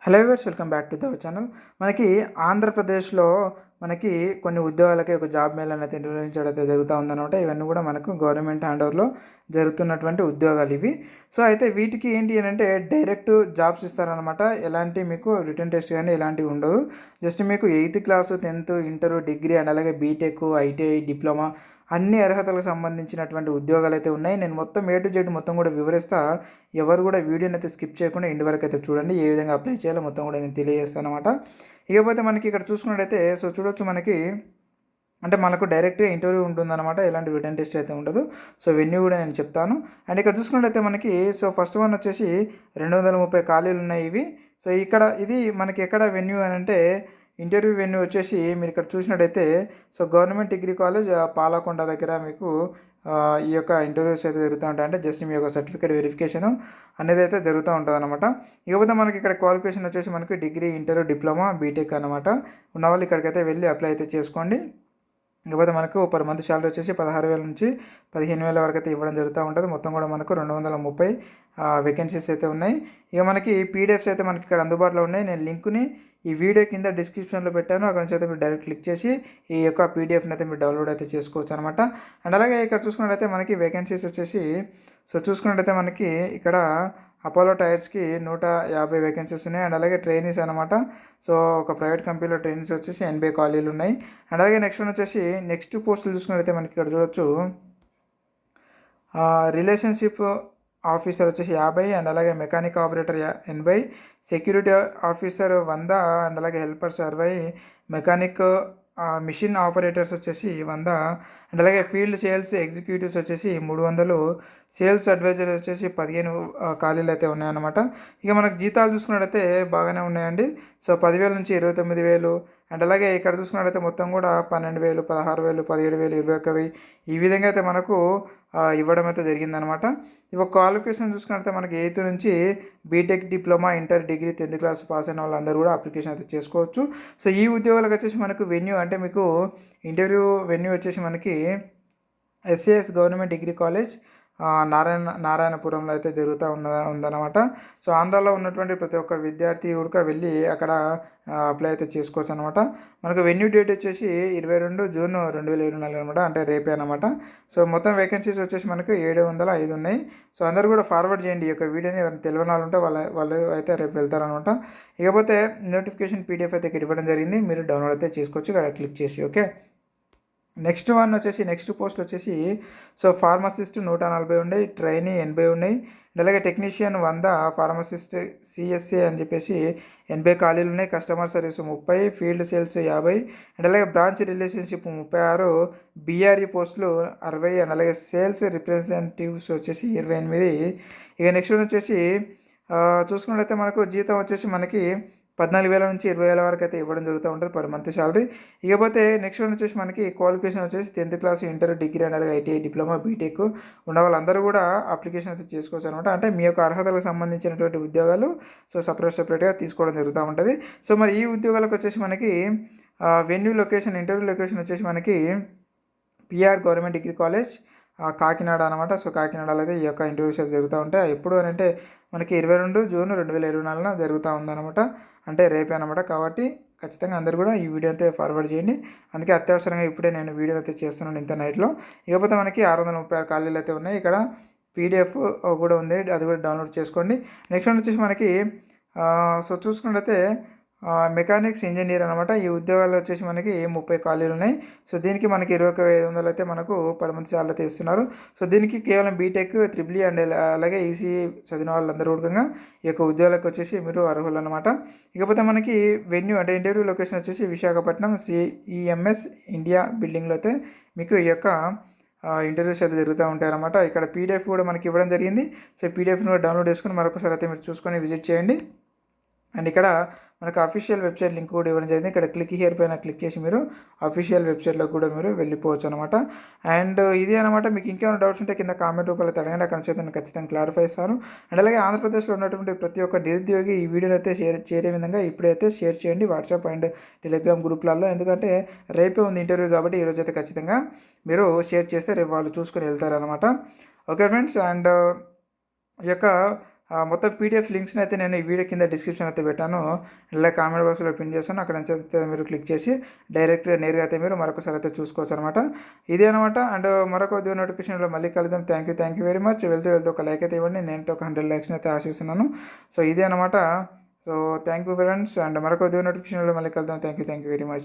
Hello viewers, welcome back to our channel. మనకి ఆంధ్రప్రదేశ్లో మనకి కొన్ని ఉద్యోగాలకి ఒక జాబ్ మేళా అనేది నిర్వహించడం అయితే జరుగుతూ ఉందన్నమాట. ఇవన్నీ కూడా మనకు గవర్నమెంట్ హ్యాండ్ ఓవర్లో జరుగుతున్నటువంటి ఉద్యోగాలు ఇవి. సో అయితే వీటికి ఏంటి అని అంటే డైరెక్ట్ జాబ్స్ ఇస్తారనమాట. ఎలాంటి మీకు రిటర్న్ టెస్ట్ కానీ ఎలాంటివి ఉండదు. జస్ట్ మీకు 8th class, 10th, inter, degree and అలాగే బీటెక్, ఐటీఐ, డిప్లొమా అన్ని అర్హతలకు సంబంధించినటువంటి ఉద్యోగాలు అయితే ఉన్నాయి. నేను మొత్తం A to Z మొత్తం కూడా వివరిస్తా. ఎవరు కూడా వీడియోని అయితే స్కిప్ చేయకుండా ఇంటి వరకు అయితే చూడండి. ఏ విధంగా అప్లై చేయాలో మొత్తం కూడా నేను తెలియజేస్తాను అనమాట. ఇకపోతే మనకి ఇక్కడ చూసుకున్నట్టయితే చూడొచ్చు మనకి అంటే మనకు డైరెక్ట్గా ఇంటర్వ్యూ ఉంటుందన్నమాట. ఎలాంటి రిటర్న్ టెస్ట్ అయితే ఉండదు. వెన్యూ కూడా నేను చెప్తాను. అండ్ ఇక్కడ చూసుకున్నట్టయితే మనకి ఫస్ట్ వన్ వచ్చేసి 230 ఖాళీలు ఉన్నాయి ఇవి. ఇక్కడ ఇది మనకి ఎక్కడ వెన్యూ అని అంటే ఇంటర్వ్యూ వెన్యూ వచ్చేసి మీరు ఇక్కడ చూసినట్టయితే గవర్నమెంట్ డిగ్రీ కాలేజ్ పాలకొండ దగ్గర మీకు ఈ యొక్క ఇంటర్వ్యూస్ అయితే జరుగుతూ ఉంటాయి. అంటే జస్ట్ మీ యొక్క సర్టిఫికేట్ వెరిఫికేషన్ అనేది అయితే జరుగుతూ ఉంటుంది అనమాట. ఇకపోతే మనకి ఇక్కడ క్వాలిఫికేషన్ వచ్చేసి మనకి డిగ్రీ, ఇంటర్, డిప్లొమా, బీటెక్ అనమాట. ఉన్నవాళ్ళు ఇక్కడికైతే వెళ్ళి అప్లై అయితే చేసుకోండి. ఇకపోతే మనకు పర్ మంత్ శాలరీ వచ్చేసి 16,000 నుంచి 15,000 వరకు అయితే ఇవ్వడం జరుగుతూ ఉంటుంది. మొత్తం కూడా మనకు 230 వేకెన్సీస్ అయితే ఉన్నాయి. ఇక మనకి పీడిఎఫ్స్ అయితే మనకి ఇక్కడ అందుబాటులో ఉన్నాయి. నేను లింక్ని ఈ వీడియో కింద డిస్క్రిప్షన్లో పెట్టాను. అక్కడ నుంచి అయితే మీరు డైరెక్ట్ క్లిక్ చేసి ఈ యొక్క పీడిఎఫ్ని అయితే మీరు డౌన్లోడ్ అయితే చేసుకోవచ్చు అనమాట. అండ్ అలాగే ఇక్కడ చూసుకున్నట్టయితే మనకి వేకెన్సీస్ వచ్చేసి చూసుకున్నట్టయితే మనకి ఇక్కడ అపోలో టైర్స్కి 150 వేకెన్సీస్ ఉన్నాయి. అండ్ అలాగే ట్రైనీస్ అనమాట. ఒక ప్రైవేట్ కంపెనీలో ట్రైనీస్ వచ్చేసి 80 ఖాళీలు ఉన్నాయి. అండ్ అలాగే నెక్స్ట్ వన్ వచ్చేసి నెక్స్ట్ పోస్టులు చూసుకున్నట్టయితే మనకి ఇక్కడ చూడొచ్చు. రిలేషన్షిప్ ఆఫీసర్ వచ్చేసి 50, అండ్ అలాగే mechanic operator 80, security officer 100, and అలాగే హెల్పర్స్ 60, మెకానిక్ మిషన్ ఆపరేటర్స్ వచ్చేసి 100, అండ్ అలాగే ఫీల్డ్ సేల్స్ ఎగ్జిక్యూటివ్స్ వచ్చేసి 300, సేల్స్ అడ్వైజర్ వచ్చేసి 15 ఖాళీలు అయితే ఉన్నాయన్నమాట. ఇక మనకు జీతాలు చూసుకున్నట్టయితే బాగానే ఉన్నాయండి. 10,000 నుంచి 29,000, అండ్ అలాగే ఇక్కడ చూసుకున్నట్టయితే మొత్తం కూడా 12,000, 16,000, 17,000, 21,000 ఈ విధంగా అయితే మనకు ఇవ్వడం అయితే జరిగిందనమాట. ఇక క్వాలిఫికేషన్ చూసుకున్నట్లయితే మనకి 8th నుంచి B Tech, diploma, inter, degree, 10th class pass అయిన వాళ్ళందరూ కూడా అప్లికేషన్ అయితే చేసుకోవచ్చు. ఈ ఉద్యోగాలకు వచ్చేసి మనకు వెన్యూ అంటే మీకు ఇంటర్వ్యూ వెన్యూ వచ్చేసి మనకి SAS గవర్నమెంట్ డిగ్రీ కాలేజ్ నారాయణపురంలో అయితే జరుగుతూ ఉందన్నమాట. ఆంధ్రాలో ఉన్నటువంటి ప్రతి ఒక్క విద్యార్థి కూడా వెళ్ళి అక్కడ అప్లై అయితే చేసుకోవచ్చు అనమాట. మనకు వెన్యూ డేట్ వచ్చేసి 22 జూన్ 2024 అనమాట. అంటే రేపే అనమాట. మొత్తం వేకెన్సీస్ వచ్చేసి మనకు 705 ఉన్నాయి. అందరూ కూడా ఫార్వర్డ్ చేయండి ఈ యొక్క వీడియోని. ఎవరైనా తెలియని వాళ్ళు ఉంటే వాళ్ళు అయితే రేపు వెళ్తారనమాట. ఇకపోతే నోటిఫికేషన్ PDF అయితే ఇక్కడ ఇవ్వడం జరిగింది. మీరు డౌన్లోడ్ అయితే చేసుకోవచ్చు ఇక్కడ క్లిక్ చేసి. ఓకే, నెక్స్ట్ వన్ వచ్చేసి నెక్స్ట్ పోస్ట్ వచ్చేసి ఫార్మసిస్ట్ 140 ఉన్నాయి, ట్రైనీ 80 ఉన్నాయి, అలాగే టెక్నీషియన్ 100, ఫార్మసిస్ట్ CSA అని చెప్పేసి 80 ఖాళీలు ఉన్నాయి, customer service 30, field sales 50, and అలాగే బ్రాంచ్ రిలేషన్షిప్ 36, BRE పోస్టులు 60, అండ్ అలాగే సేల్స్ రిప్రజెంటేటివ్స్ వచ్చేసి 28. ఇక నెక్స్ట్ వన్ వచ్చేసి చూసుకున్నట్లయితే మనకు జీతం వచ్చేసి మనకి 14,000 నుంచి 20,000 వరకు అయితే ఇవ్వడం జరుగుతూ ఉంటుంది పర్ మంత్ శాలరీ. ఇకపోతే నెక్స్ట్ వన్ వచ్చేసి మనకి క్వాలిఫికేషన్ వచ్చేసి 10th class, inter, degree, and అలాగే ITI, డిప్లొమా, బీటెక్ ఉన్న వాళ్ళందరూ కూడా అప్లికేషన్ అయితే చేసుకోవచ్చు అనమాట. అంటే మీ యొక్క అర్హతలకు సంబంధించినటువంటి ఉద్యోగాలు సపరేట్గా తీసుకోవడం జరుగుతూ ఉంటుంది. మరి ఈ ఉద్యోగాలకు వచ్చేసి మనకి వెన్యూ లొకేషన్, ఇంటర్వ్యూ లొకేషన్ వచ్చేసి మనకి PR government degree college Kakinada అనమాట. కాకినాడలో అయితే ఈ యొక్క ఇంటర్వ్యూస్ అయితే జరుగుతూ ఉంటాయి. ఎప్పుడు అని అంటే మనకి 22 జూన్ 2024 జరుగుతూ ఉందన్నమాట. అంటే రేపే అనమాట. కాబట్టి ఖచ్చితంగా అందరూ కూడా ఈ వీడియో అయితే ఫార్వర్డ్ చేయండి. అందుకే అత్యవసరంగా ఇప్పుడే నేను వీడియో అయితే చేస్తున్నాను ఇంత నైట్లో. ఇకపోతే మనకి 636 ఖాళీలు అయితే ఉన్నాయి. ఇక్కడ PDF కూడా ఉంది, అది కూడా డౌన్లోడ్ చేసుకోండి. నెక్స్ట్ వన్ వచ్చేసి మనకి చూసుకున్నట్లయితే మెకానిక్స్ ఇంజనీర్ అనమాట. ఈ ఉద్యోగాలు వచ్చేసి మనకి 30 ఖాళీలు ఉన్నాయి. దీనికి మనకి 21,500 అయితే మనకు పర్ మంత్ శాలరీ అయితే ఇస్తున్నారు. దీనికి కేవలం బీటెక్, EEE అండ్ అలాగే ECE చదివిన వాళ్ళందరూ కూడా ఈ యొక్క ఉద్యోగాలకు వచ్చేసి మీరు అర్హులు అనమాట. ఇకపోతే మనకి వెన్యూ అంటే ఇంటర్వ్యూ లొకేషన్ వచ్చేసి విశాఖపట్నం CEMS ఇండియా బిల్డింగ్లో అయితే మీకు ఈ యొక్క ఇంటర్వ్యూస్ అయితే జరుగుతూ ఉంటాయి అనమాట. ఇక్కడ PDF కూడా మనకి ఇవ్వడం జరిగింది. PDFని కూడా డౌన్లోడ్ చేసుకుని మరొకసారి అయితే మీరు చూసుకొని విజిట్ చేయండి. అండ్ ఇక్కడ మనకు అఫీషియల్ వెబ్సైట్ లింక్ కూడా ఇవ్వడం జరిగింది. ఇక్కడ క్లిక్ హియర్ పైన క్లిక్ చేసి మీరు అఫీషియల్ వెబ్సైట్లో కూడా మీరు వెళ్ళిపోవచ్చు అనమాట. అండ్ ఇది అనమాట. మీకు ఇంకేమైనా డౌట్స్ ఉంటే కింద కామెంట్ రూపంలో అడగండి. అక్కడ నుంచి నేను ఖచ్చితంగా క్లారిఫై ఇస్తాను. అండ్ అలాగే ఆంధ్రప్రదేశ్లో ఉన్నటువంటి ప్రతి ఒక్క నిరుద్యోగి ఈ వీడియోని అయితే చేరే విధంగా ఇప్పుడైతే షేర్ చేయండి వాట్సాప్ అండ్ టెలిగ్రామ్ గ్రూప్లలో. ఎందుకంటే రేపే ఉంది ఇంటర్వ్యూ కాబట్టి ఈరోజు అయితే ఖచ్చితంగా మీరు షేర్ చేస్తే రేపు వాళ్ళు చూసుకొని వెళ్తారనమాట. ఓకే ఫ్రెండ్స్, అండ్ ఈ యొక్క మొత్తం పీడిఎఫ్ లింక్స్ని అయితే నేను ఈ వీడియో కింద డిస్క్రిప్షన్ అయితే పెట్టాను, ఇలా కామెంట్ బాక్స్లో పిన్ చేస్తాను. అక్కడ నుంచి అయితే మీరు క్లిక్ చేసి డైరెక్ట్గా నేరుగా అయితే మీరు మరొకసారి అయితే చూసుకోవచ్చు అనమాట. ఇదే అనమాట. అండ్ మరొక ఉద్యోగ నోటిఫికేషన్లో మళ్ళీ కలుద్దాం. Thank you very much. వెళ్తూ ఒక లైక్ అయితే ఇవ్వండి. నేను ఒక 100 లైక్స్ని అయితే ఆశిస్తున్నాను. సో ఇదే అనమాట. So thank you friends. And మరొక ఉద్యోగ నోటిఫికేషన్లో మళ్ళీ కలుద్దాం. Thank you very much.